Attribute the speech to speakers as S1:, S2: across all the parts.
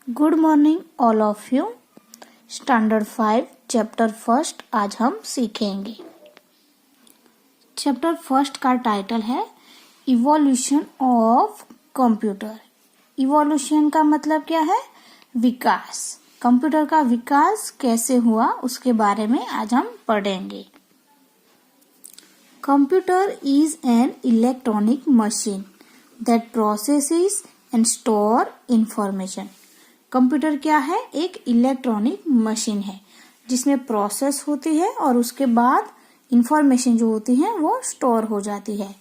S1: Good morning all of you. Standard 5 chapter first आज हम सीखेंगे। चैप्टर फर्स्ट का टाइटल है इवोल्यूशन ऑफ कंप्यूटर। इवोल्यूशन का मतलब क्या है? विकास। कंप्यूटर का विकास कैसे हुआ उसके बारे में आज हम पढ़ेंगे। Computer is an electronic machine that processes and store information. Computer क्या है? एक इलेक्ट्रॉनिक मशीन है जिसमें प्रोसेस होती है और उसके बाद इंफॉर्मेशन जो होती है वो स्टोर हो जाती है।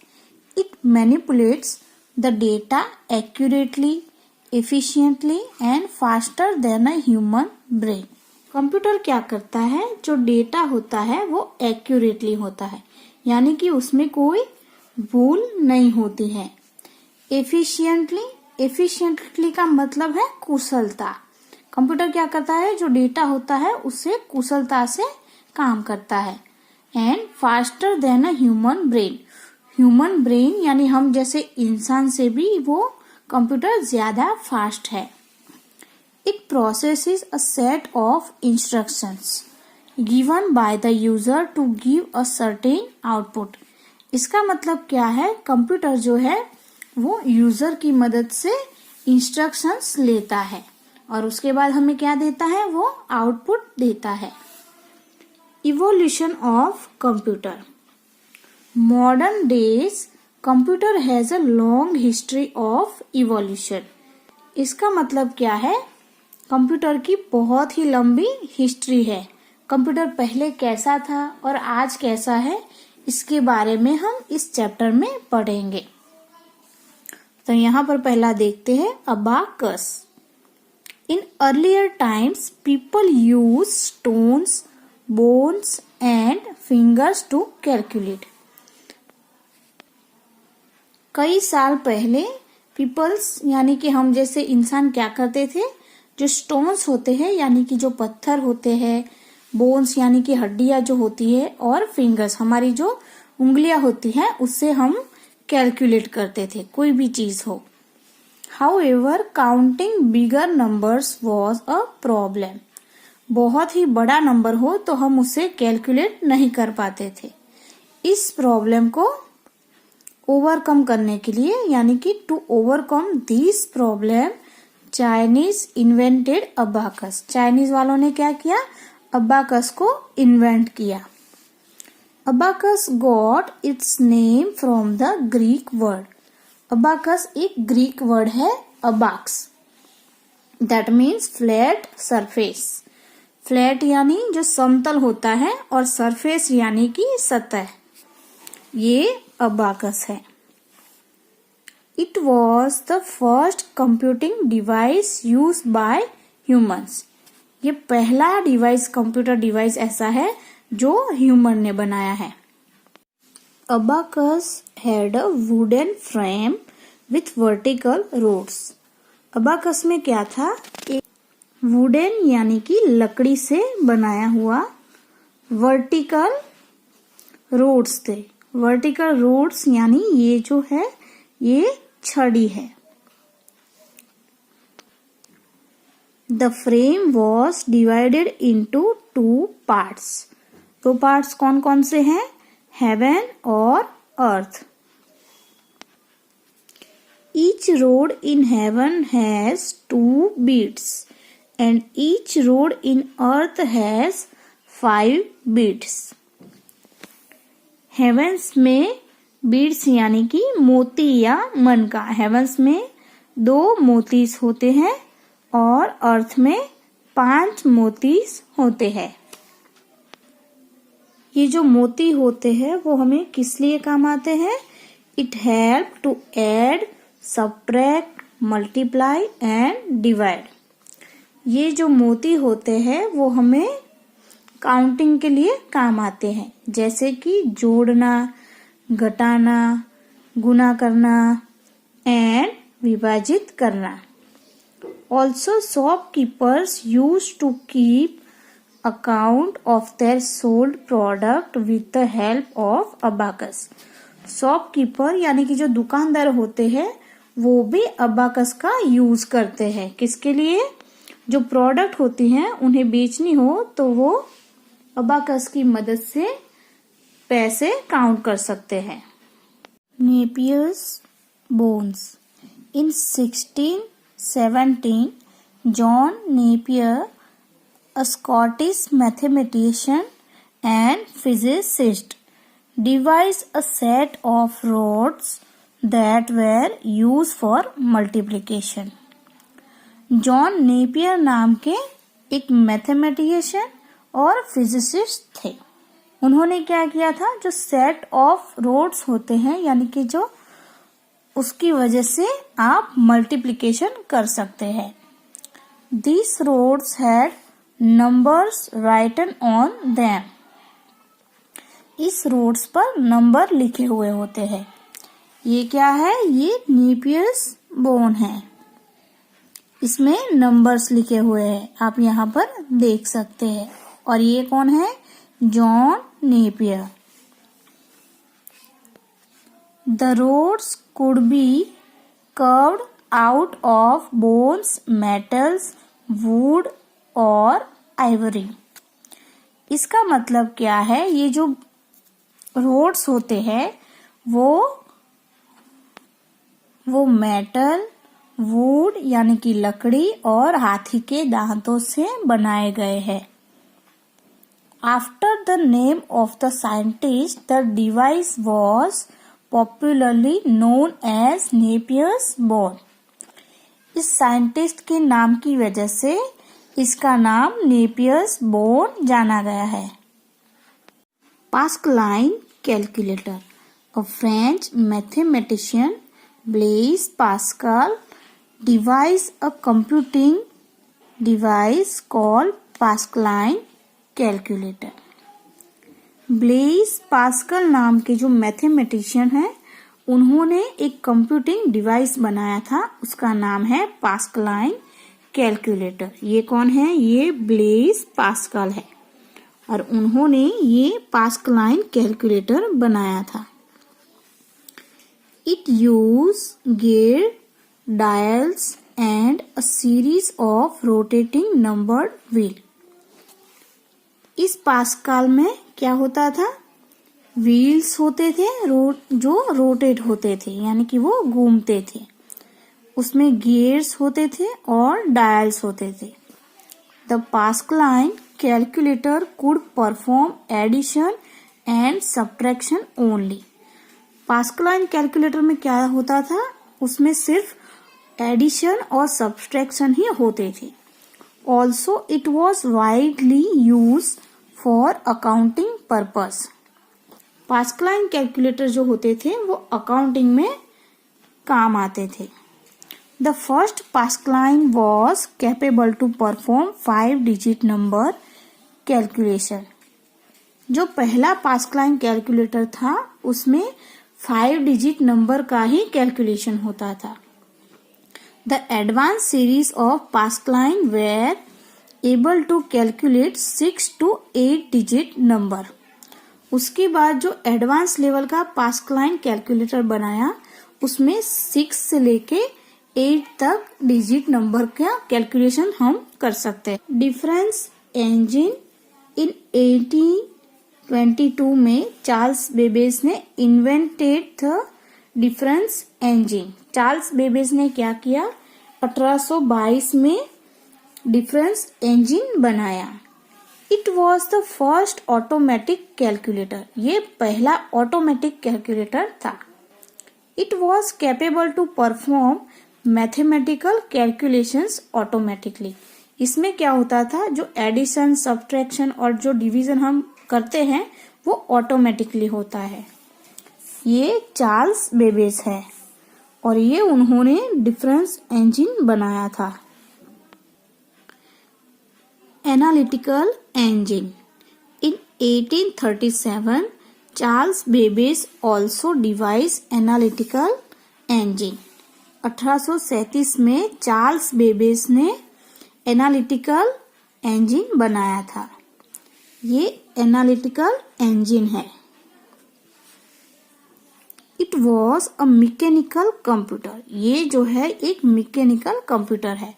S1: It manipulates the data accurately, efficiently and faster than a human brain. Computer क्या करता है? जो डेटा होता है वो एक्यूरेटली होता है, यानी कि उसमें कोई भूल नहीं होती है। एफिशिएंटली का मतलब है कुशलता। कंप्यूटर क्या करता है? जो डेटा होता है उससे कुशलता से काम करता है। And faster than a human brain. Human brain यानी हम जैसे इंसान से भी वो कंप्यूटर ज्यादा फास्ट है। It processes a set of instructions given by the user to give a certain output. इसका मतलब क्या है? कंप्यूटर जो है वो यूजर की मदद से इंस्ट्रक्शंस लेता है और उसके बाद हमें क्या देता है? वो आउटपुट देता है। Evolution of computer. Modern days computer has a long history of evolution. इसका मतलब क्या है? कंप्यूटर की बहुत ही लंबी हिस्ट्री है। कंप्यूटर पहले कैसा था और आज कैसा है, इसके बारे में हम इस चैप्टर में पढ़ेंगे। तो यहाँ पर पहला देखते हैं abacus. In earlier times people use stones, bones and fingers to calculate. कई साल पहले पीपल्स यानी कि हम जैसे इंसान क्या करते थे? जो स्टोन्स होते हैं यानी कि जो पत्थर होते हैं, बोन्स यानी कि हड्डियां जो होती है, और फिंगर्स हमारी जो उंगलियां होती हैं, उससे हम कैलकुलेट करते थे कोई भी चीज हो। However counting bigger numbers was a problem. बहुत ही बड़ा नंबर हो तो हम उसे कैलकुलेट नहीं कर पाते थे। इस प्रॉब्लम को ओवरकम करने के लिए यानी कि to overcome this problem Chinese invented abacus. Chinese वालों ने क्या किया? अबाकस को इन्वेंट किया। Abacus got its name from the Greek word. Abacus एक ग्रीक वर्ड है अबाक्स, that means flat surface. Flat यानी जो समतल होता है और सरफेस यानी कि सतह। ये अबाकस है। It was the first computing device used by humans. ये पहला डिवाइस, कंप्यूटर डिवाइस ऐसा है जो ह्यूमन ने बनाया है। Abacus had a wooden frame with vertical rods. Abacus में क्या था? एक वुडन यानी कि लकड़ी से बनाया हुआ वर्टिकल रोड्स थे। वर्टिकल रोड्स यानी ये जो है ये छड़ी है। The frame was divided into 2 parts. 2 parts कौन कौन से हैं? हेवन और earth. Each rod in heaven has 2 beats and each rod in earth has 5 beats. Heavens में बीट्स यानी कि मोती या मनका। हेवंस में 2 मोतीस होते हैं और अर्थ में 5 मोतीस होते हैं। ये जो मोती होते हैं वो हमें किस लिए काम आते हैं? It help to add, subtract, multiply and divide. ये जो मोती होते हैं वो हमें काउंटिंग के लिए काम आते हैं, जैसे कि जोड़ना, घटाना, गुना करना एंड विभाजित करना। Also shopkeepers use to keep account of their sold product with the help of abacus. Shopkeeper यानी कि जो दुकानदार होते हैं वो भी अबाकस का यूज करते हैं। किसके लिए? जो प्रोडक्ट होती हैं उन्हें बेचनी हो तो वो अबाकस की मदद से पैसे काउंट कर सकते हैं। Napier's bones. In 1617 John Napier, a Scottish mathematician and physicist, devised a set of rods that were used for multiplication. John Napier नाम के एक मैथमेटिशियन और फिजिसिस्ट थे। उन्होंने क्या किया था, जो सेट ऑफ रोड्स होते हैं यानी कि जो उसकी वजह से आप मल्टीप्लिकेशन कर सकते हैं। These rods had numbers written on them. इस रोड्स पर नंबर लिखे हुए होते हैं। ये क्या है, ये नेपियर्स बोन है। इसमें नंबर्स लिखे हुए हैं, आप यहाँ पर देख सकते हैं। और ये कौन है, John Napier. The rods could be curved out of bones, metals, wood और आइवरी। इसका मतलब क्या है, ये जो रोड्स होते हैं वो मेटल, वुड यानी कि लकड़ी और हाथी के दांतों से बनाए गए हैं। After the name of the scientist the device was popularly known as Napier's bone. इस साइंटिस्ट के नाम की वजह से इसका नाम नेपियर्स बोन जाना गया है। Pascaline calculator. A French mathematician Blaise Pascal devised a computing device called Pascaline calculator. Blaise Pascal नाम के जो मैथमेटिशियन हैं उन्होंने एक कंप्यूटिंग डिवाइस बनाया था, उसका नाम है पास्कलाइन कैलकुलेटर। ये कौन है, ये ब्लेज पास्कल है और उन्होंने ये पास्कलाइन कैलकुलेटर बनाया था। It use gear, dials and a series of rotating numbered wheel। इस पास्कल में क्या होता था, व्हील्स होते थे जो रोटेट होते थे यानी कि वो घूमते थे। उसमें गियर्स होते थे और डायल्स होते थे। The Pascaline calculator could perform addition and subtraction only. Pascaline calculator में क्या होता था, उसमें सिर्फ एडिशन और सब्ट्रैक्शन ही होते थे। Also it was widely use for accounting purpose. Pascaline calculator जो होते थे वो अकाउंटिंग में काम आते थे। The first Pascaline was capable to perform 5 digit number calculation. जो पहला पास्कलाइन कैलकुलेटर था उसमें 5 डिजिट नंबर का ही कैलकुलेशन होता था। The advanced series of Pascaline were able to calculate 6 to 8 digit number। उसके बाद जो एडवांस लेवल का पास्कलाइन कैलकुलेटर बनाया उसमें 6 से लेके 8 तक डिजिट नंबर का कैलकुलेशन हम कर सकते हैं। Difference engine. इन 1822 में चार्ल्स बेबेज ने invented the difference engine. Charles Babbage ने क्या किया, 1822 में डिफरेंस इंजन बनाया। It was the first automatic calculator. ये पहला ऑटोमेटिक कैलकुलेटर था। It was capable to perform mathematical calculations automatically. इसमें क्या होता था, जो एडिशन, सब्ट्रैक्शन और जो डिवीजन हम करते हैं वो ऑटोमेटिकली होता है। ये चार्ल्स बेबेज है और ये उन्होंने डिफरेंस इंजन बनाया था। Analytical engine. In 1837 Charles Babbage also device analytical engine. 1837 में चार्ल्स बेबेज ने एनालिटिकल इंजन बनाया था। ये एनालिटिकल इंजन है। It was a mechanical computer. ये जो है एक मैकेनिकल कंप्यूटर है।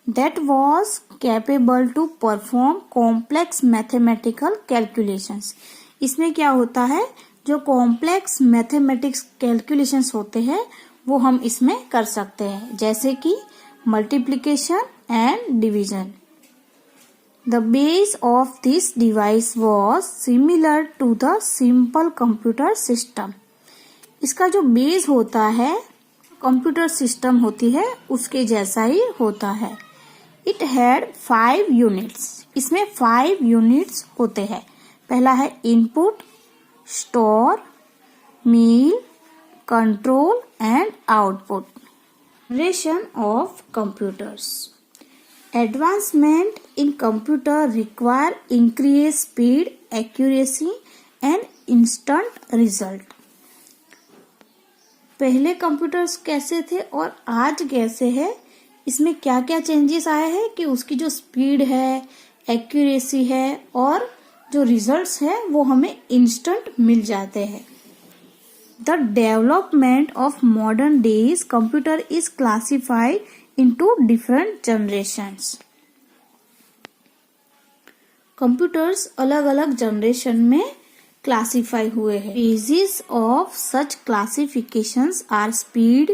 S1: that was capable to perform complex mathematical calculations। इसमें क्या होता है, जो कॉम्प्लेक्स मैथमेटिक्स कैलकुलेशंस होते हैं वो हम इसमें कर सकते हैं, जैसे कि multiplication and division. The base of this device was similar to the simple computer system। इसका जो बेस होता है, कंप्यूटर सिस्टम होती है, उसके जैसा ही होता है। It had 5 units। इसमें 5 यूनिट्स होते हैं। पहला है input, store, mill, control and output. Generation of computers. Advancement in computer require increased speed, accuracy and instant result। पहले कंप्यूटर्स कैसे थे और आज कैसे है, इसमें क्या क्या चेंजेस आए हैं कि उसकी जो स्पीड है, एक्यूरेसी है और जो रिजल्ट्स है वो हमें इंस्टेंट मिल जाते हैं। The development of modern days computer is classified into different generations। Computers अलग अलग जनरेशन में क्लासिफाई हुए हैं। Basis of such classifications are speed,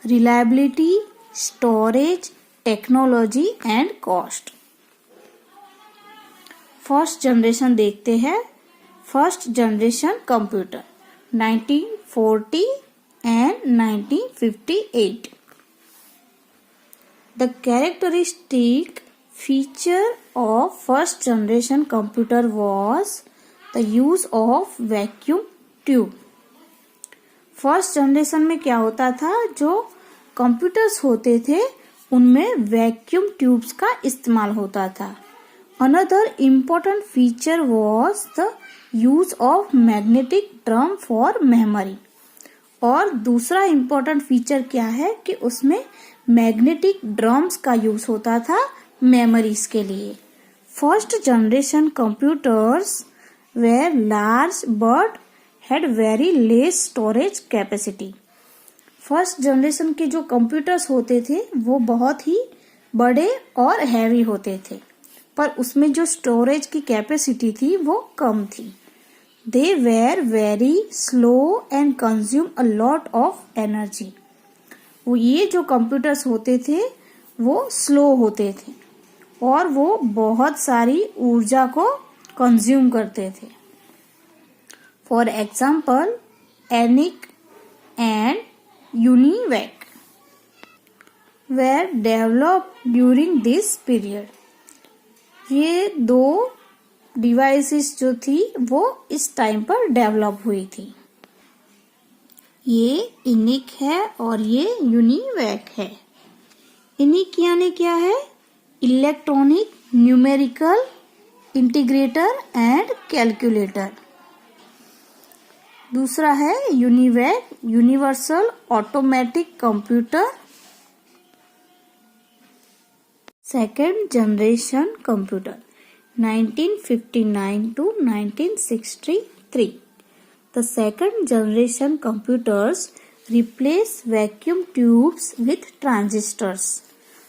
S1: reliability, storage, technology and cost. First generation देखते हैं। First generation computer 1940 and 1958। The characteristic feature of first generation computer was the use of vacuum tube। First generation में क्या होता था, जो computers होते थे उनमें वैक्यूम ट्यूब्स का इस्तेमाल होता था। Another important feature was the use of magnetic drum for memory। और दूसरा इम्पोर्टेंट फीचर क्या है कि उसमें मैग्नेटिक ड्रम्स का यूज होता था मेमोरीज के लिए। First generation computers were large but had very less storage capacity. First generation के जो कंप्यूटर्स होते थे वो बहुत ही बड़े और हैवी होते थे, पर उसमें जो स्टोरेज की कैपेसिटी थी वो कम थी। They were very slow and consume a lot of energy। वो ये जो कंप्यूटर्स होते थे वो स्लो होते थे और वो बहुत सारी ऊर्जा को कंज्यूम करते थे। For example ENIAC and UNIVAC were developed during this period. ये दो डिवाइसेस जो थी वो इस टाइम पर डेवलप हुई थी। ये इनिक है और ये यूनिवैक है। इनिक यानी क्या है, electronic numerical integrator and calculator. दूसरा है UNIVAC, universal automatic computer. Second generation computer 1959 to 1963। The second generation computers replace vacuum tubes with transistors।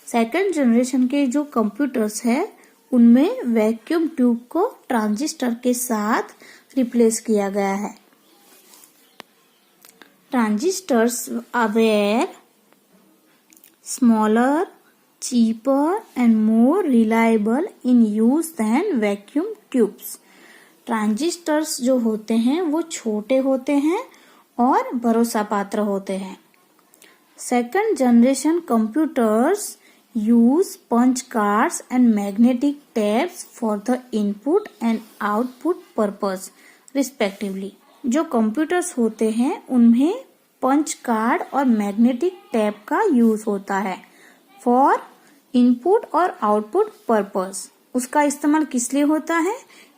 S1: Second generation के जो कंप्यूटर्स है उनमें वैक्यूम ट्यूब को ट्रांजिस्टर के साथ रिप्लेस किया गया है। Transistors are smaller, cheaper and more reliable in use than vacuum tubes। Transistors जो होते हैं वो छोटे होते हैं और भरोसा पात्र होते हैं। Second generation computers use punch cards and magnetic tapes for the input and output purpose respectively. जो कंप्यूटर्स होते हैं उनमें पंच कार्ड और मैग्नेटिक टैप का यूज होता है फॉर इनपुट और आउटपुट पर्पस। उसका इस्तेमाल किस लिए होता है,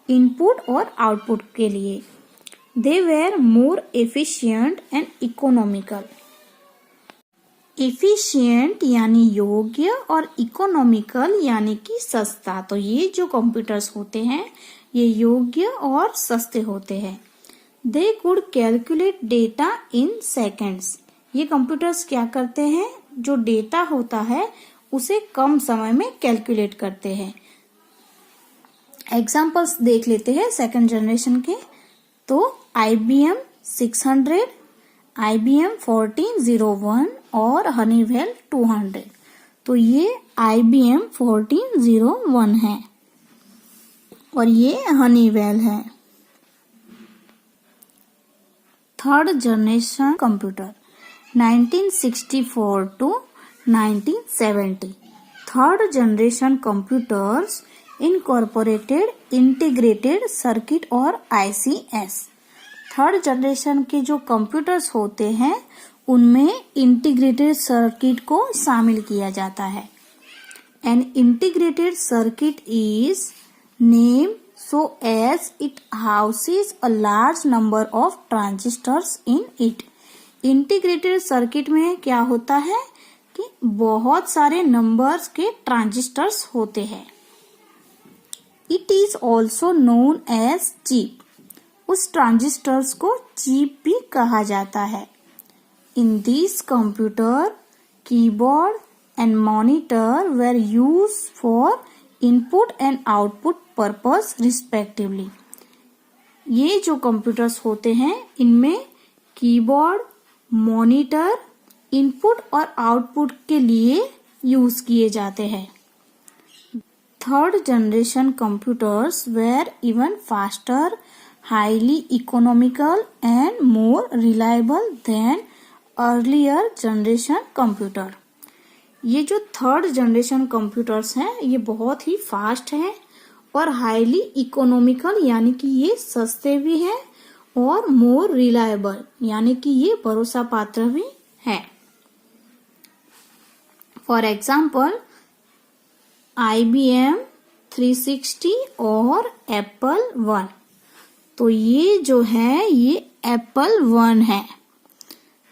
S1: इनपुट और आउटपुट के लिए। They were more efficient and economical. Efficient यानी योग्य और इकोनॉमिकल यानी कि सस्ता। तो ये जो कंप्यूटर्स होते हैं ये योग्य और सस्ते होते हैं। They could calculate data in seconds. ये कंप्यूटर्स क्या करते हैं, जो डेटा होता है उसे कम समय में कैलकुलेट करते हैं। एग्जाम्पल्स देख लेते हैं सेकंड जनरेशन के। तो IBM 600, IBM 1401 और हनीवेल 200। तो ये IBM 1401 है और ये हनीवेल है। Third generation computer 1964 to 1970। Third generation computers incorporated integrated circuit और ICS। थर्ड जनरेशन के जो कंप्यूटर्स होते हैं उनमें इंटीग्रेटेड सर्किट को शामिल किया जाता है। An integrated circuit is name so as it houses a large number of transistors in it। Integrated circuit में क्या होता है कि बहुत सारे नंबर्स के ट्रांजिस्टर्स होते हैं। It is also known as chip. उस ट्रांजिस्टर्स को चिप भी कहा जाता है। In this computer keyboard and monitor were use for input and output purpose respectively. ये जो कंप्यूटर्स होते हैं इनमें कीबोर्ड, मॉनिटर इनपुट और आउटपुट के लिए यूज किए जाते हैं। Third generation computers were even faster, highly economical and more reliable than earlier generation computer. ये जो थर्ड जनरेशन कंप्यूटर्स हैं ये बहुत ही फास्ट हैं और हाईली इकोनॉमिकल यानी कि ये सस्ते भी हैं और मोर रिलायबल यानी कि ये भरोसा पात्र भी है। फॉर एग्जाम्पल IBM 360 और Apple 1। तो ये जो है ये Apple 1 है।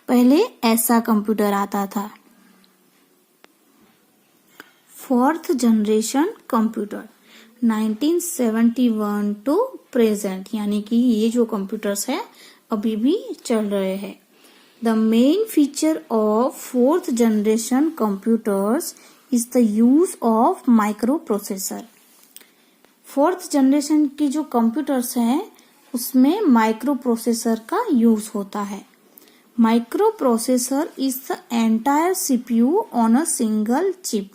S1: पहले ऐसा कंप्यूटर आता था। Fourth generation computer 1971 to present यानी कि ये जो कंप्यूटर्स है अभी भी चल रहे हैं। The main feature of fourth generation computers is the use of micro processor. Fourth generation की जो कंप्यूटर्स हैं उसमें माइक्रो प्रोसेसर का यूज होता है। Micro processor is the entire CPU on a single chip.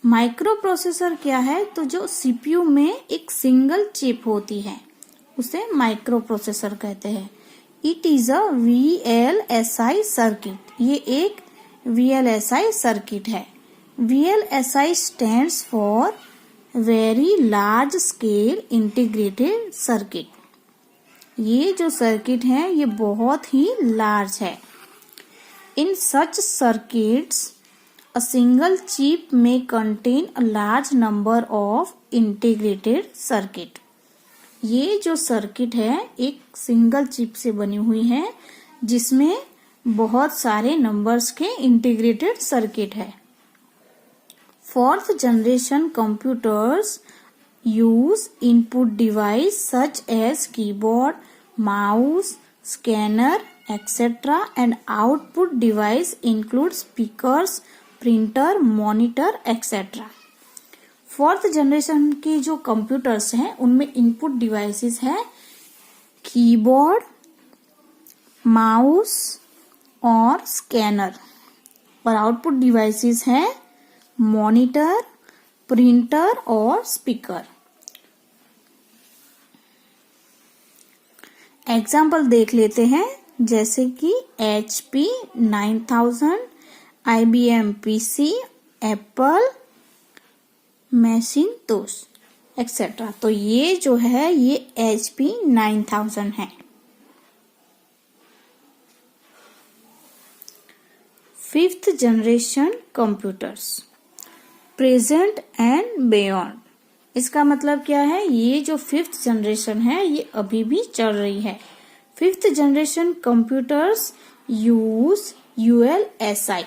S1: Micro processor क्या है? तो जो CPU में एक सिंगल चिप होती है उसे माइक्रो प्रोसेसर कहते हैं। It is a VLSI circuit. ये एक VLSI सर्किट है। VLSI stands for very large scale integrated circuit. ये जो सर्किट है ये बहुत ही लार्ज है। इन सच circuits a single chip may contain a large number of integrated circuit। ये जो सर्किट है एक सिंगल चिप से बनी हुई है जिसमें बहुत सारे नंबर्स के इंटीग्रेटेड सर्किट है। Fourth generation computers use input device such as keyboard, mouse, scanner etcetera and output device include speakers, printer, monitor etcetera. Fourth generation के जो कंप्यूटर्स हैं उनमें इनपुट डिवाइसेस है कीबोर्ड, माउस और स्कैनर और output devices है monitor, printer और speaker. Example देख लेते हैं जैसे कि HP 9000, IBM PC, Apple Macintosh etcetera. तो ये जो है ये HP 9000 है। Fifth generation computers present and beyond. इसका मतलब क्या है? ये जो फिफ्थ जनरेशन है ये अभी भी चल रही है। Fifth generation computers use ULSI।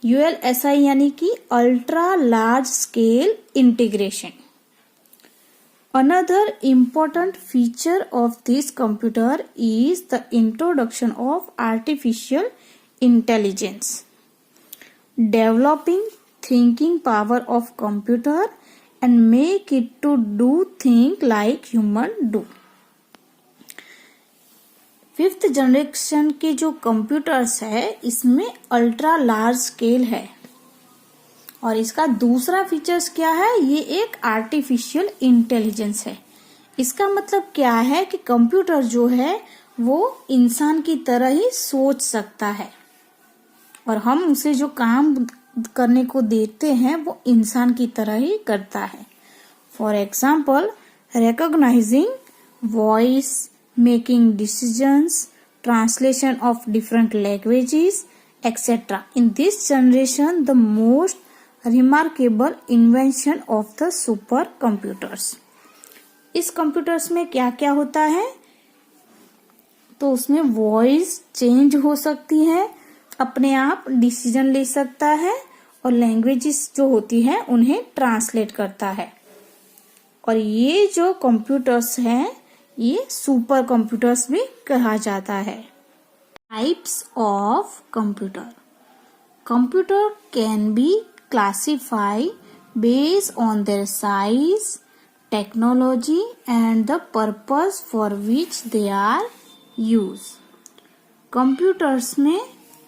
S1: ULSI यानी कि ultra large scale integration. Another important feature of this computer is the introduction of artificial intelligence. Developing thinking power of computer and make it to do things like human do. 5th generation के जो computers है इसमें ultra large scale है और इसका दूसरा features क्या है, ये एक आर्टिफिशियल इंटेलिजेंस है। इसका मतलब क्या है कि कंप्यूटर जो है वो इंसान की तरह ही सोच सकता है और हम उसे जो काम करने को देते हैं वो इंसान की तरह ही करता है। For example, recognising voice, making decisions, translation of different languages etcetera. In this generation the most remarkable invention of the super computers. इस कंप्यूटर्स में क्या क्या होता है, तो उसमें वॉइस चेंज हो सकती है, अपने आप डिसीजन ले सकता है और लैंग्वेजेस जो होती है उन्हें ट्रांसलेट करता है। और ये जो कंप्यूटर्स हैं ये सुपर कंप्यूटर्स भी कहा जाता है। Types of computer. Computer can be classify based on their size, technology and the purpose for which they are use. Computers में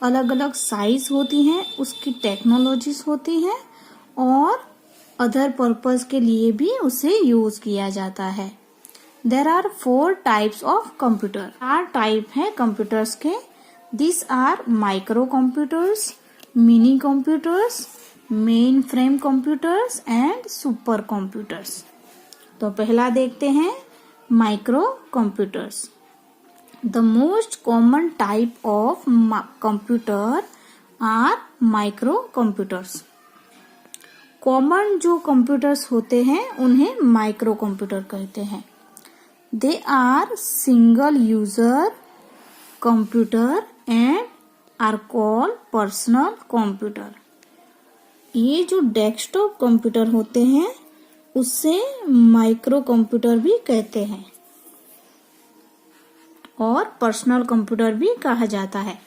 S1: अलग अलग साइज होती हैं, उसकी टेक्नोलॉजीज होती हैं और अदर पर्पस के लिए भी उसे यूज किया जाता है। There are 4 types of computer. 4 type है कंप्यूटर्स के। This are micro computers, mini computers, main frame computers and super computers. तो पहला देखते हैं micro computers. The most common type of computer are microcomputers. Common जो कंप्यूटर्स होते हैं उन्हें माइक्रो कंप्यूटर कहते हैं। They are single user computer and are called personal computer. ये जो डेस्कटॉप कंप्यूटर होते हैं उससे माइक्रो कंप्यूटर भी कहते हैं और पर्सनल कंप्यूटर भी कहा जाता है।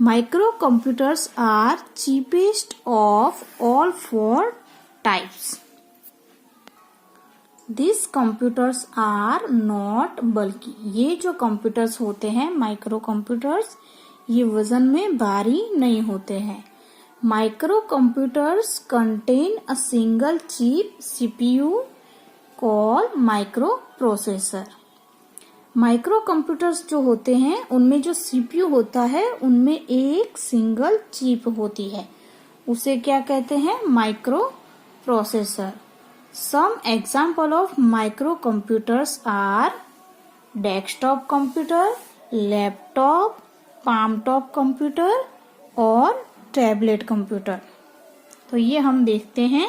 S1: Micro computers are cheapest of all 4 types. This computers are not बल्कि ये जो कंप्यूटर्स होते हैं माइक्रो कंप्यूटर्स ये वजन में भारी नहीं होते हैं। Micro computers contain a single chip CPU called micro processor. Micro computers जो होते हैं उनमें जो सीपीयू होता है उनमें एक सिंगल चिप होती है, उसे क्या कहते हैं, micro processor. Some example of micro computers are desktop computer, laptop, palm top computer और टैबलेट कंप्यूटर। तो ये हम देखते हैं।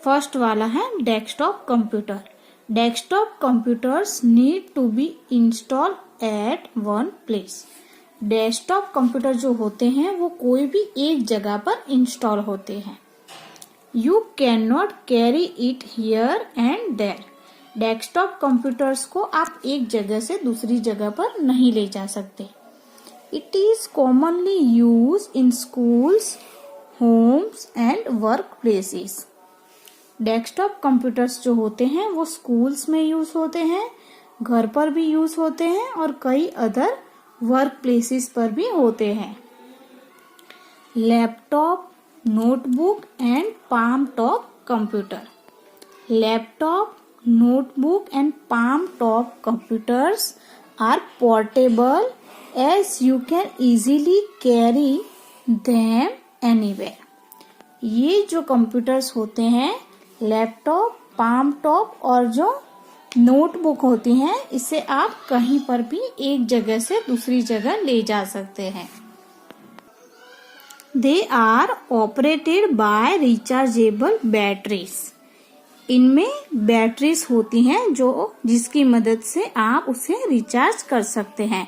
S1: फर्स्ट वाला है desktop computer. Desktop computers need to be installed at one place. Desktop computer जो होते हैं वो कोई भी एक जगह पर इंस्टॉल होते हैं। You cannot carry it here and there. Desktop computers को आप एक जगह से दूसरी जगह पर नहीं ले जा सकते। It is commonly used in schools, homes and workplaces. Desktop computers जो होते हैं वो स्कूल्स में यूज होते हैं, घर पर भी यूज होते हैं और कई अदर वर्क प्लेसेस पर भी होते हैं। Laptop, notebook and palm top computer. Laptop, notebook and palm top computers are portable as you can easily carry them anywhere. ये जो कंप्यूटर्स होते हैं लैपटॉप, पाम टॉप और जो नोटबुक होती हैं इसे आप कहीं पर भी एक जगह से दूसरी जगह ले जा सकते हैं। They are operated by rechargeable batteries. इनमें बैटरीज होती हैं जिसकी मदद से आप उसे रिचार्ज कर सकते हैं।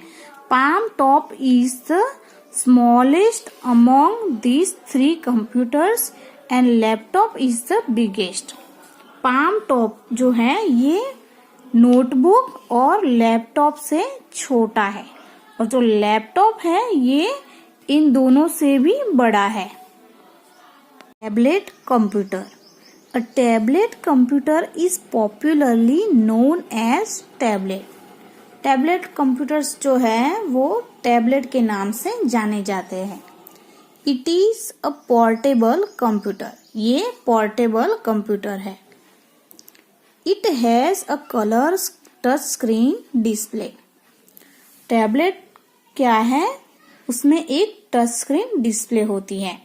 S1: Palm top is the smallest among these 3 computers and laptop is the biggest. Palm top जो है ये नोटबुक और लैपटॉप से छोटा है और जो लैपटॉप है ये इन दोनों से भी बड़ा है। Tablet computer. A tablet computer is popularly known as tablet. Tablet computers जो है वो टैबलेट के नाम से जाने जाते हैं. It is a portable computer. ये पोर्टेबल कंप्यूटर है. It has a colour touch screen display. Tablet क्या है? उसमें एक टच स्क्रीन डिस्प्ले होती है.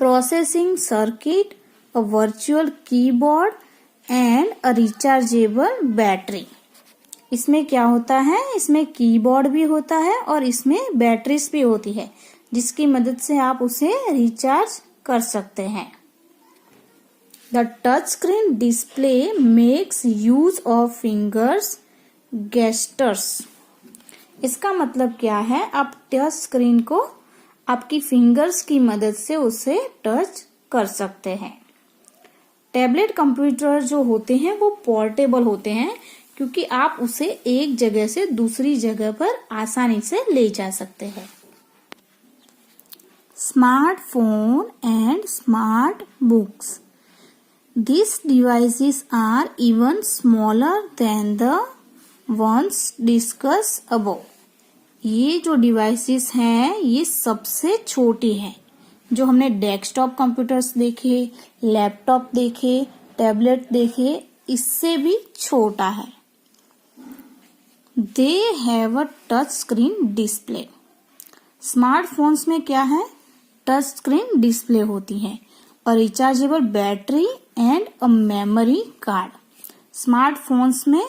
S1: Processing circuit, a virtual keyboard and a rechargeable battery. इसमें क्या होता है? इसमें कीबोर्ड भी होता है और इसमें बैटरीज भी होती है जिसकी मदद से आप उसे रिचार्ज कर सकते हैं. The touch screen display makes use of fingers gestures. इसका मतलब क्या है? आप टच स्क्रीन को आपकी फिंगर्स की मदद से उसे टच कर सकते हैं. टैबलेट कंप्यूटर जो होते हैं वो पोर्टेबल होते हैं क्योंकि आप उसे एक जगह से दूसरी जगह पर आसानी से ले जा सकते हैं. Smartphone and smart books. These devices are even smaller than the ones discussed above. ये जो डिवाइसेस हैं ये सबसे छोटी हैं. जो हमने डेस्कटॉप कंप्यूटर्स देखे, लैपटॉप देखे, टैबलेट देखे, इससे भी छोटा है. They have a touch screen display. Smartphones में क्या है? टच स्क्रीन डिस्प्ले होती है और rechargeable battery and a memory card. Smartphones में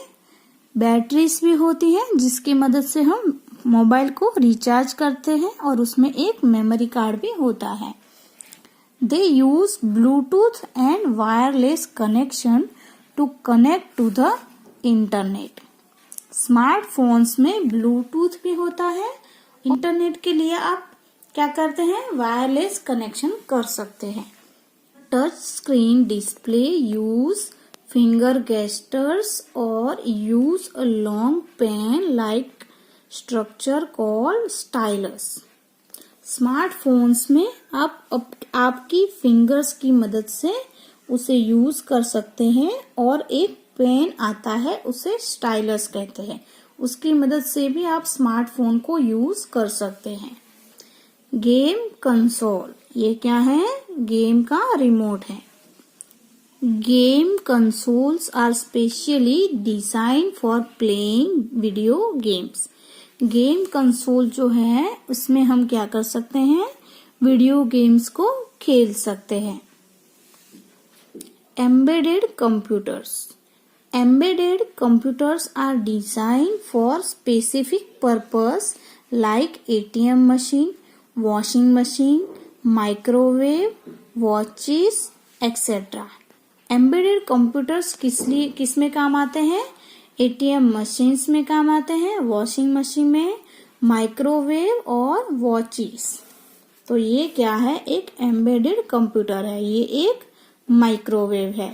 S1: बैटरीज भी होती है जिसकी मदद से हम मोबाइल को रिचार्ज करते हैं और उसमें एक मेमोरी कार्ड भी होता है. They use Bluetooth and wireless connection to connect to the internet. Smartphones में ब्लूटूथ भी होता है. इंटरनेट के लिए आप क्या करते हैं? वायरलेस कनेक्शन कर सकते हैं. Touch screen display use finger gestures और use a long pen like structure called stylus. Smartphones में आप आपकी फिंगर्स की मदद से उसे यूज कर सकते हैं और एक पेन आता है उसे स्टाइलस कहते हैं. उसकी मदद से भी आप स्मार्टफोन को यूज कर सकते हैं. Game console. ये क्या है? गेम का रिमोट है. Game consoles are specially design for playing video games. Game console जो है उसमें हम क्या कर सकते हैं? वीडियो गेम्स को खेल सकते हैं. Embedded computers. Embedded computers are design for specific purpose like ATM machine, washing machine, microwave, watches etcetera. Embedded computers किस में काम आते हैं? एटीएम मशीन्स में काम आते हैं, वॉशिंग मशीन में, माइक्रोवेव और वॉचेस. तो ये क्या है? एक एम्बेडेड कंप्यूटर है. ये एक माइक्रोवेव है.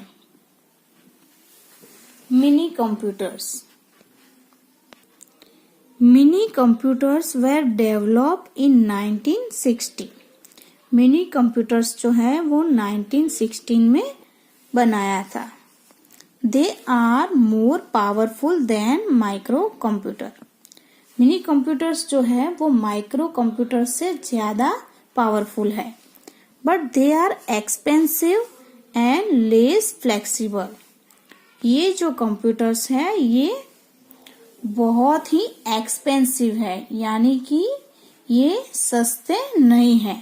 S1: Mini computers. Mini computers were developed in 1960. Mini computers जो है वो 1916 में बनाया था. They are more powerful than micro computer. Mini computers जो है वो माइक्रो कंप्यूटर से ज्यादा पावरफुल है. But they are expensive and less flexible. ये जो कंप्यूटर्स है ये बहुत ही एक्सपेंसिव है यानी कि ये सस्ते नहीं है.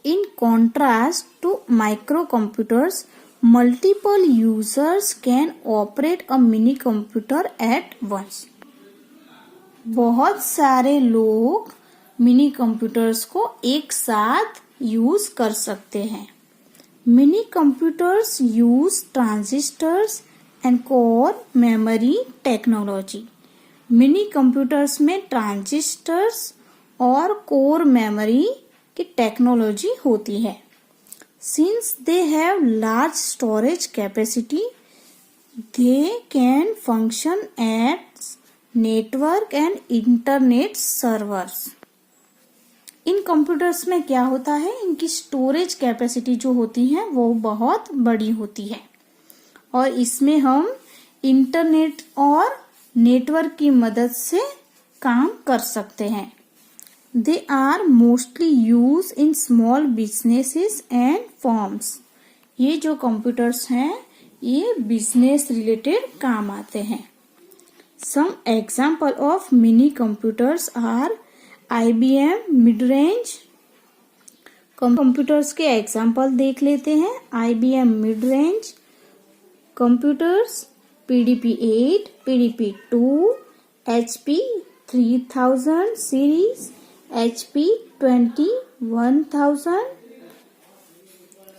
S1: In contrast to microcomputers, multiple users can operate a mini computer at once. बहुत सारे लोग मिनी कंप्यूटर्स को एक साथ यूज कर सकते हैं. Mini computers use transistors and core memory technology. Mini computers में ट्रांजिस्टर्स और कोर मेमोरी की टेक्नोलॉजी होती है. Since they have large storage capacity, they can function at network and internet servers. In computers में क्या होता है, इनकी स्टोरेज कैपेसिटी जो होती है वो बहुत बड़ी होती है और इसमें हम इंटरनेट और नेटवर्क की मदद से काम कर सकते हैं। They are mostly use in small businesses and firms. ये जो कंप्यूटर्स हैं ये बिजनेस रिलेटेड काम आते हैं। Some example of mini computers are IBM mid range. Computers के एग्जाम्पल देख लेते हैं। IBM mid range computers, PDP-8, PDP-2, HP 3000 series, HP 21000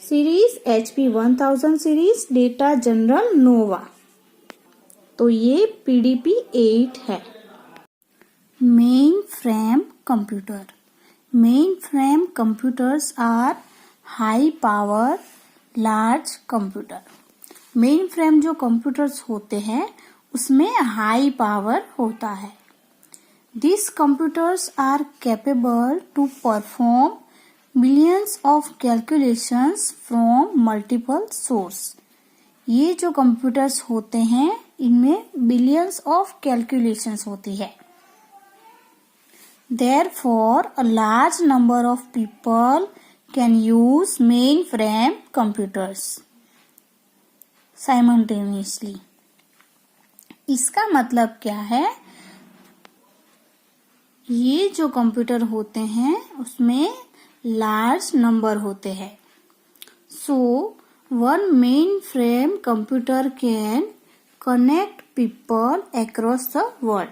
S1: series, HP 1000 series, data general Nova. तो ये PDP-8 है। Main frame computer. Main frame computers are high power large computer. Main frame जो computers होते हैं उसमें हाई पावर होता है। These computers are capable to perform millions of calculations from multiple source। ये जो कंप्यूटर्स होते हैं इनमें बिलियंस ऑफ कैलकुलेशंस होती है। Therefore, a large number of people can use mainframe computers simultaneously। इसका मतलब क्या है, ये जो कंप्यूटर होते हैं उसमें लार्ज नंबर होते हैं। So one main frame computer can connect people across the world.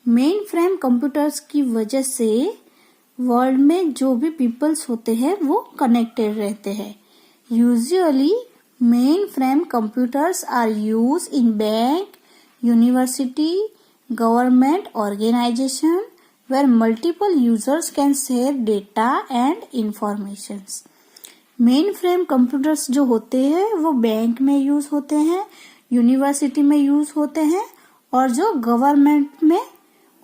S1: Main frame computers की वजह से वर्ल्ड में जो भी पीपल्स होते हैं वो कनेक्टेड रहते हैं। Usually main frame computers are use in bank, university, government organisation where multiple users can share data and informations। Main frame computers जो होते हैं वो बैंक में यूज होते हैं, यूनिवर्सिटी में यूज होते हैं और जो गवर्नमेंट में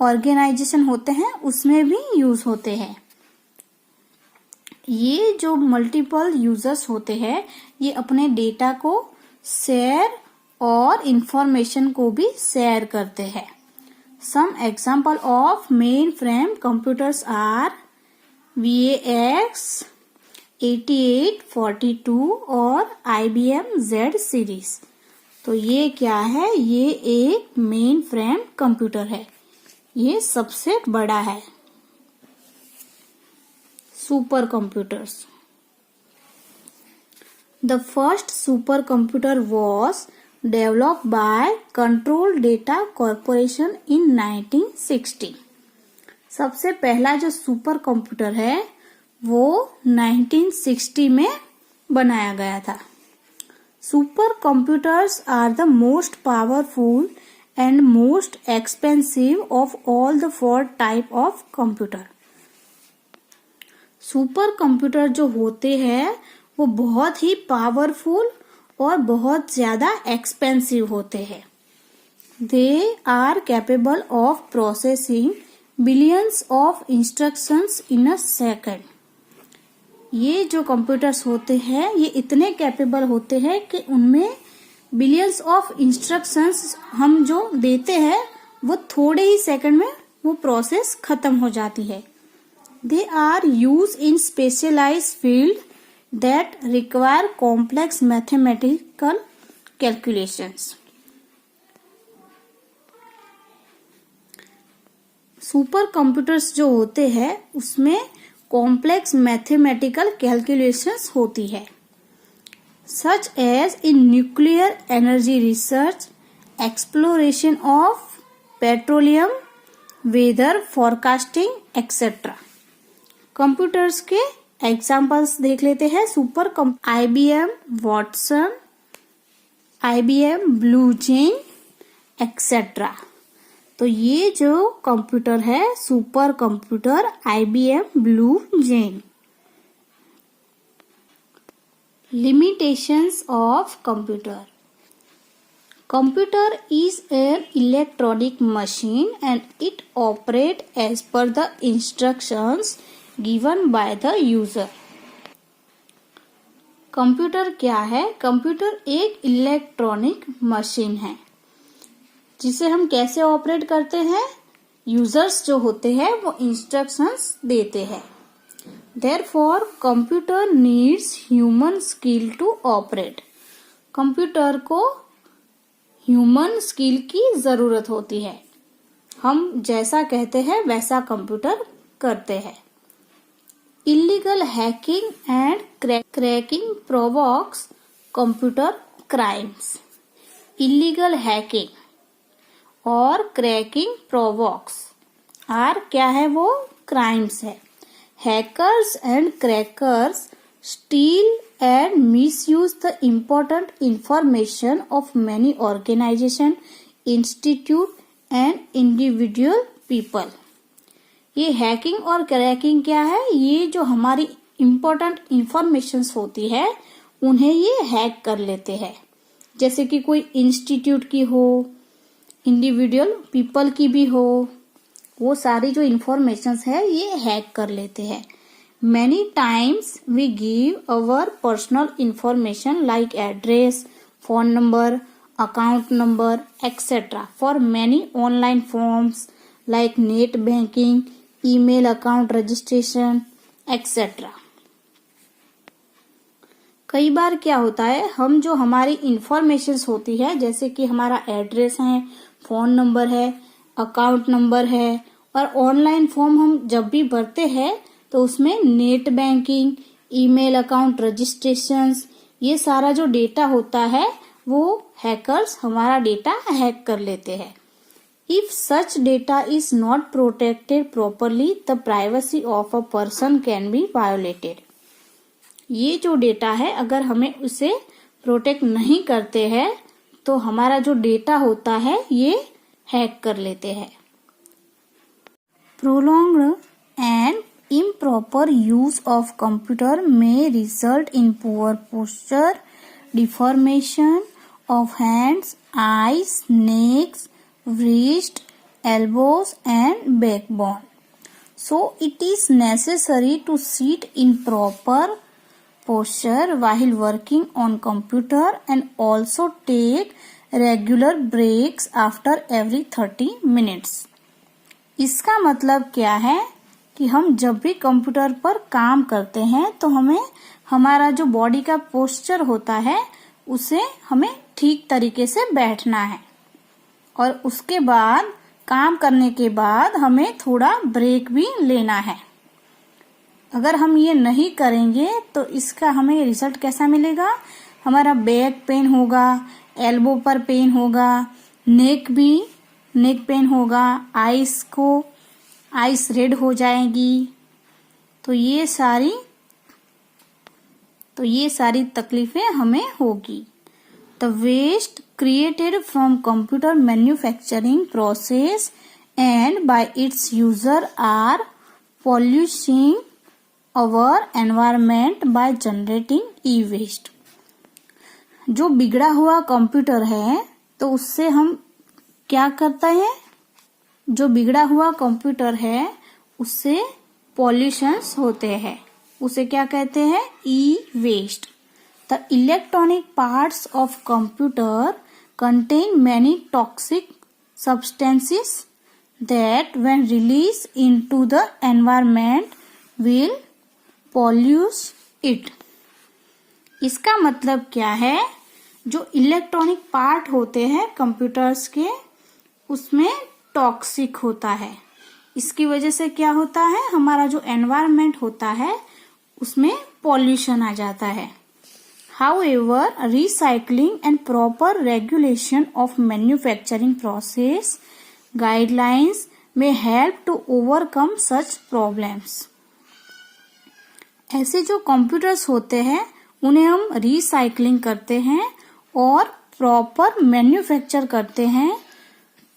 S1: ऑर्गेनाइजेशन होते हैं उसमें भी यूज होते हैं। ये जो मल्टीपल यूजर्स होते हैं ये अपने डेटा को शेयर और इंफॉर्मेशन को भी शेयर करते हैं। Some example of mainframe computers are VAX 8842 और IBM Z series। तो ये क्या है, ये एक मेन फ्रेम कंप्यूटर है, ये सबसे बड़ा है। Super computers. The first super computer was developed by Control Data Corporation in 1960। सबसे पहला जो सुपर कंप्यूटर है वो 1960 में बनाया गया था। Super computers are the most powerful and most expensive of all the 4 type of computer. Super computer जो होते हैं वो बहुत ही पावरफुल और बहुत ज्यादा एक्सपेंसिव होते हैं। They are capable of processing billions of instructions in a second. ये जो कंप्यूटर्स होते हैं ये इतने कैपेबल होते हैं कि उनमें बिलियंस ऑफ इंस्ट्रक्शंस हम जो देते हैं वो थोड़े ही सेकंड में वो प्रोसेस खत्म हो जाती है। They are use in specialized field that require complex mathematical calculations। Super computers जो होते हैं उसमें कॉम्प्लेक्स मैथमेटिकल कैलकुलेशंस होती है, such as in nuclear energy research, exploration of petroleum, weather forecasting etcetera. Computers के एग्जाम्पल्स देख लेते हैं। Super IBM Watson, IBM Blue Gene etcetera. तो ये जो कंप्यूटर है super computer IBM Blue Gene. Limitations of computer. Computer is an electronic machine and it operates as per the instructions given by the user. Computer क्या है? Computer एक electronic machine है जिसे हम कैसे ऑपरेट करते हैं? यूजर्स जो होते हैं वो इंस्ट्रक्शंस देते हैं. Therefore, computer needs human skill to operate. Computer को ह्यूमन स्किल की जरूरत होती है. हम जैसा कहते हैं वैसा कंप्यूटर करते हैं. Illegal hacking and cracking provokes computer crimes. Illegal hacking और cracking provokes और क्या है वो? क्राइम्स है. Hackers and crackers steal and misuse the important information of many organizations, institute and individual people. ये हैकिंग और क्रैकिंग क्या है? ये जो हमारी इम्पोर्टेंट इंफॉर्मेशंस होती है उन्हें ये हैक कर लेते हैं. जैसे कि कोई इंस्टीट्यूट की हो, इंडिविजुअल पीपल की भी हो, वो सारी जो इंफॉर्मेशंस है ये हैक कर लेते हैं. Many times we give our personal information like address, phone number, account number, etc. for many online forms like net banking, email account registration, etc. कई बार क्या होता है, हम जो हमारी इंफॉर्मेशंस होती है जैसे कि हमारा एड्रेस है, फोन नंबर है, अकाउंट नंबर है और ऑनलाइन फॉर्म हम जब भी भरते हैं तो उसमें net banking, email account registrations, ये सारा जो डेटा होता है वो हैकर्स हमारा डेटा हैक कर लेते हैं. If such data is not protected properly the privacy of a person can be violated. ये जो डेटा है अगर हमें उसे प्रोटेक्ट नहीं करते हैं तो हमारा जो डेटा होता है ये हैक कर लेते हैं. Prolonged and improper use of computer may result in poor posture, deformation of hands, eyes, necks, wrists, elbows and backbone. So it is necessary to sit in proper posture while working on computer and also take regular breaks after every 30 minutes. इसका मतलब क्या है कि हम जब भी computer पर काम करते हैं तो हमें हमारा जो बॉडी का पोस्चर होता है उसे हमें ठीक तरीके से बैठना है और उसके बाद काम करने के बाद हमें थोड़ा ब्रेक भी लेना है. अगर हम ये नहीं करेंगे तो इसका हमें रिजल्ट कैसा मिलेगा? हमारा बैक पेन होगा, एल्बो पर पेन होगा, नेक पेन होगा, आइस रेड हो जाएगी. तो ये सारी तकलीफें हमें होगी. The waste created from computer manufacturing process and by its user are polluting our environment by generating e waste. जो बिगड़ा हुआ कंप्यूटर है तो उससे हम क्या करते हैं? जो बिगड़ा हुआ कंप्यूटर है उससे पॉल्यूशंस होते हैं, उसे क्या कहते हैं? E waste. The electronic parts of computer contain many toxic substances that when release into the environment will pollute it. इसका मतलब क्या है? जो इलेक्ट्रॉनिक पार्ट होते हैं कंप्यूटर्स के उसमें टॉक्सिक होता है. इसकी वजह से क्या होता है? हमारा जो एनवायरनमेंट होता है उसमें पॉल्यूशन आ जाता है. However, recycling and proper regulation of manufacturing process guidelines may help to overcome such problems. ऐसे जो कंप्यूटर्स होते हैं उन्हें हम रिसाइकलिंग करते हैं और प्रॉपर मैन्युफैक्चर करते हैं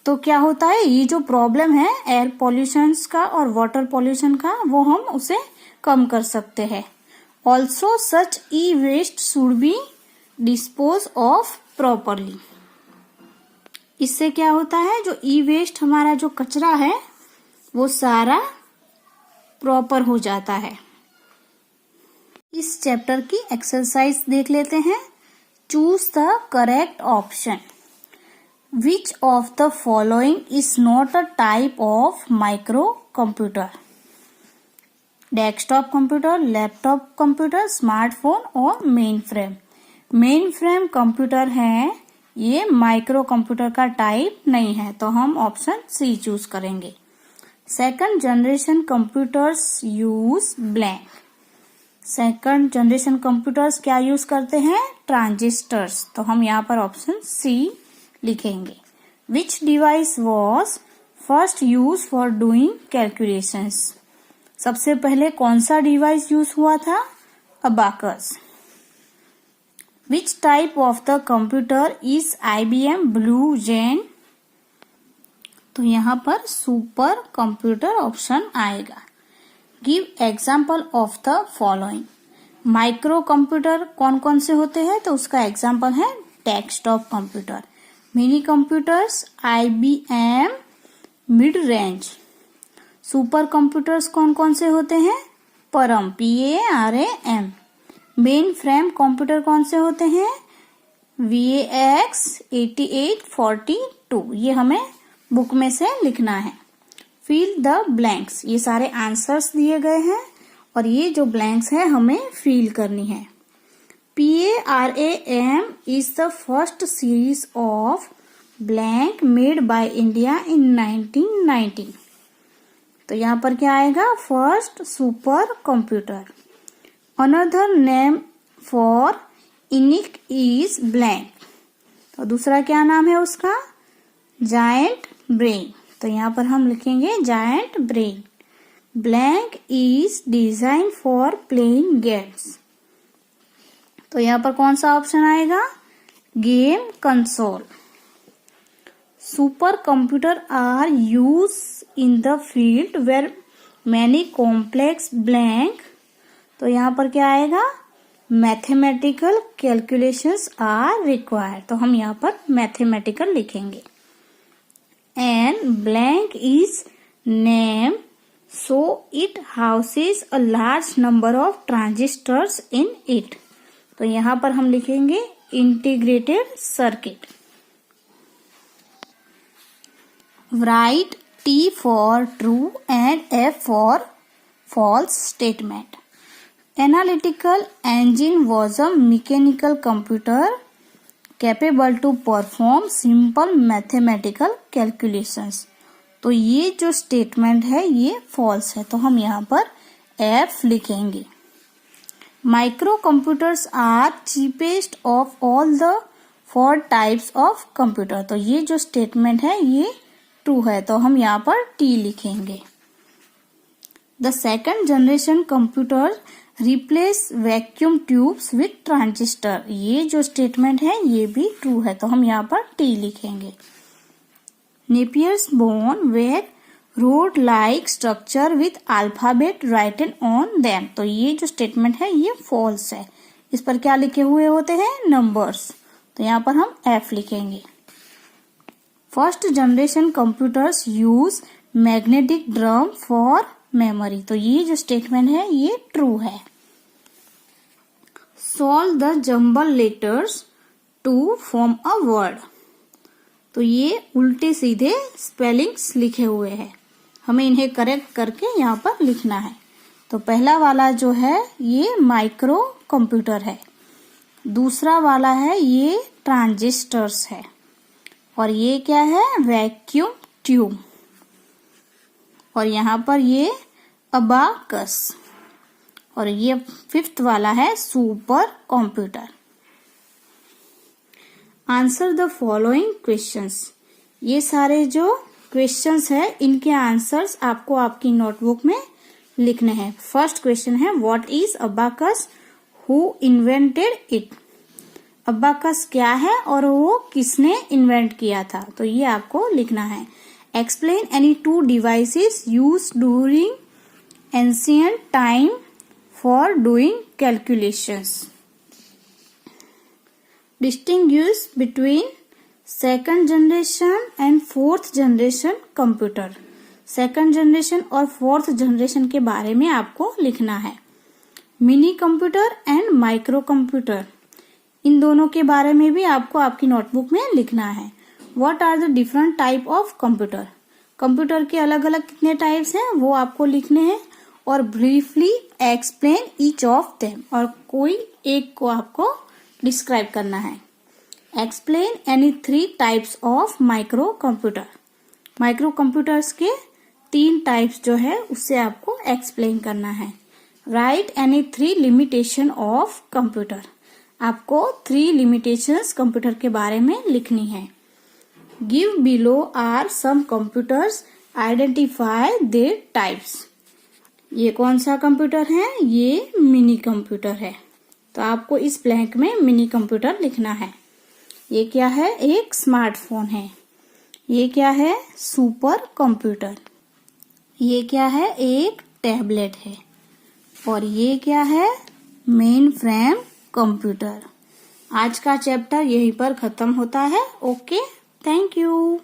S1: तो क्या होता है? ये जो प्रॉब्लम है एयर पॉल्यूशन का और वाटर पॉल्यूशन का वो हम उसे कम कर सकते हैं. Also such e waste should be dispose of properly. इससे क्या होता है? जो ई वेस्ट हमारा जो कचरा है वो सारा प्रॉपर हो जाता है। इस चैप्टर की एक्सरसाइज देख लेते हैं। Choose the correct option. Which of the following is not a type of micro computer? Desktop computer, laptop computer, smartphone और main frame. Main frame computer है, ये माइक्रो कंप्यूटर का टाइप नहीं है, तो हम ऑप्शन सी चूज करेंगे। Second generation computers use blank. Second generation computers क्या यूज करते हैं? ट्रांजिस्टर्स, तो हम यहाँ पर ऑप्शन सी लिखेंगे। Which device was first use for doing calculations? सबसे पहले कौन सा डिवाइस यूज हुआ था? Abacus. Which type of the computer is IBM Blue Gene? तो यहाँ पर सुपर कंप्यूटर ऑप्शन आएगा। Give example of the following. Micro computer कौन कौन से होते हैं? तो उसका एग्जाम्पल है desktop computer. Mini computers IBM mid range. Super computers कौन कौन से होते हैं? परम PARAM। मेन फ्रेम कंप्यूटर कौन से होते हैं? VAX 8842। ये हमें बुक में से लिखना है। फिल द ब्लैंक्स, ये सारे आंसर्स दिए गए हैं और ये जो ब्लैंक्स है हमें फिल करनी है। PARAM is the first series of blank made by India in 1990। तो यहाँ पर क्या आएगा? First super computer. Another name for ENIAC is blank. तो दूसरा क्या नाम है उसका? Giant brain. तो यहाँ पर हम लिखेंगे giant brain. Blank is design for playing games. तो यहाँ पर कौन सा ऑप्शन आएगा? Game console. Super computer are use in the field where many complex blank. तो यहाँ पर क्या आएगा? Mathematical calculations are required. तो हम यहाँ पर मैथमेटिकल लिखेंगे। And blank is named so it houses a large number of transistors in it. तो यहाँ पर हम लिखेंगे integrated circuit. Write T for true and F for false statement. Analytical engine was a mechanical computer capable to perform simple mathematical calculations. तो ये जो statement है ये फॉल्स है, तो हम यहाँ पर F लिखेंगे। Micro computers are cheapest of all the 4 types of computer. तो ये जो स्टेटमेंट है ये ट्रू है, तो हम यहाँ पर T लिखेंगे। The second generation computer replace vacuum tubes with transistor. ये जो स्टेटमेंट है ये भी ट्रू है, तो हम यहाँ पर T लिखेंगे। Napier's bone were road like structure with alphabet written on them. तो ये जो स्टेटमेंट है ये फॉल्स है। इस पर क्या लिखे हुए होते हैं? नंबर्स। तो यहाँ पर हम F लिखेंगे। First generation computers use magnetic drum for memory. तो ये जो स्टेटमेंट है ये ट्रू है। Solve the jumble letters to form a word. तो ये उल्टे सीधे स्पेलिंग्स लिखे हुए हैं, हमें इन्हें करेक्ट करके यहाँ पर लिखना है। तो पहला वाला जो है ये माइक्रो कंप्यूटर है, दूसरा वाला है ये ट्रांजिस्टर्स है, और ये क्या है? Vacuum tube. और यहाँ पर ये अबाकस, और ये 5th वाला है super computer. Answer the following questions. ये सारे जो क्वेश्चंस है इनके आंसर्स आपको आपकी नोटबुक में लिखने हैं। फर्स्ट क्वेश्चन है what is abacus, who invented it. Abacus क्या है और वो किसने इन्वेंट किया था, तो ये आपको लिखना है। Explain any 2 devices used during ancient time for doing calculations. Distinguish between second generation and 4th generation computer. Second generation और फोर्थ जनरेशन के बारे में आपको लिखना है। Mini computer and micro computer, इन दोनों के बारे में भी आपको आपकी नोटबुक में लिखना है। What are the different type of computer, computer के अलग अलग कितने टाइप्स हैं वो आपको लिखने हैं, और briefly explain each of them, और कोई एक को आपको डिस्क्राइब करना है। Explain any 3 types of micro computer, micro computers के 3 टाइप्स जो है उससे आपको एक्सप्लेन करना है। Write any 3 limitation of computer, आपको 3 लिमिटेशंस कंप्यूटर के बारे में लिखनी है। Give below are some computers, identify their types, ये कौन सा कंप्यूटर है, ये मिनी कंप्यूटर है, तो आपको इस ब्लैंक में मिनी कंप्यूटर लिखना है। ये क्या है, एक स्मार्टफोन है। ये क्या है, सुपर कंप्यूटर। ये क्या है, एक टैबलेट है। और ये क्या है, मेन फ्रेम कंप्यूटर। आज का चैप्टर यहीं पर खत्म होता है। Okay, thank you.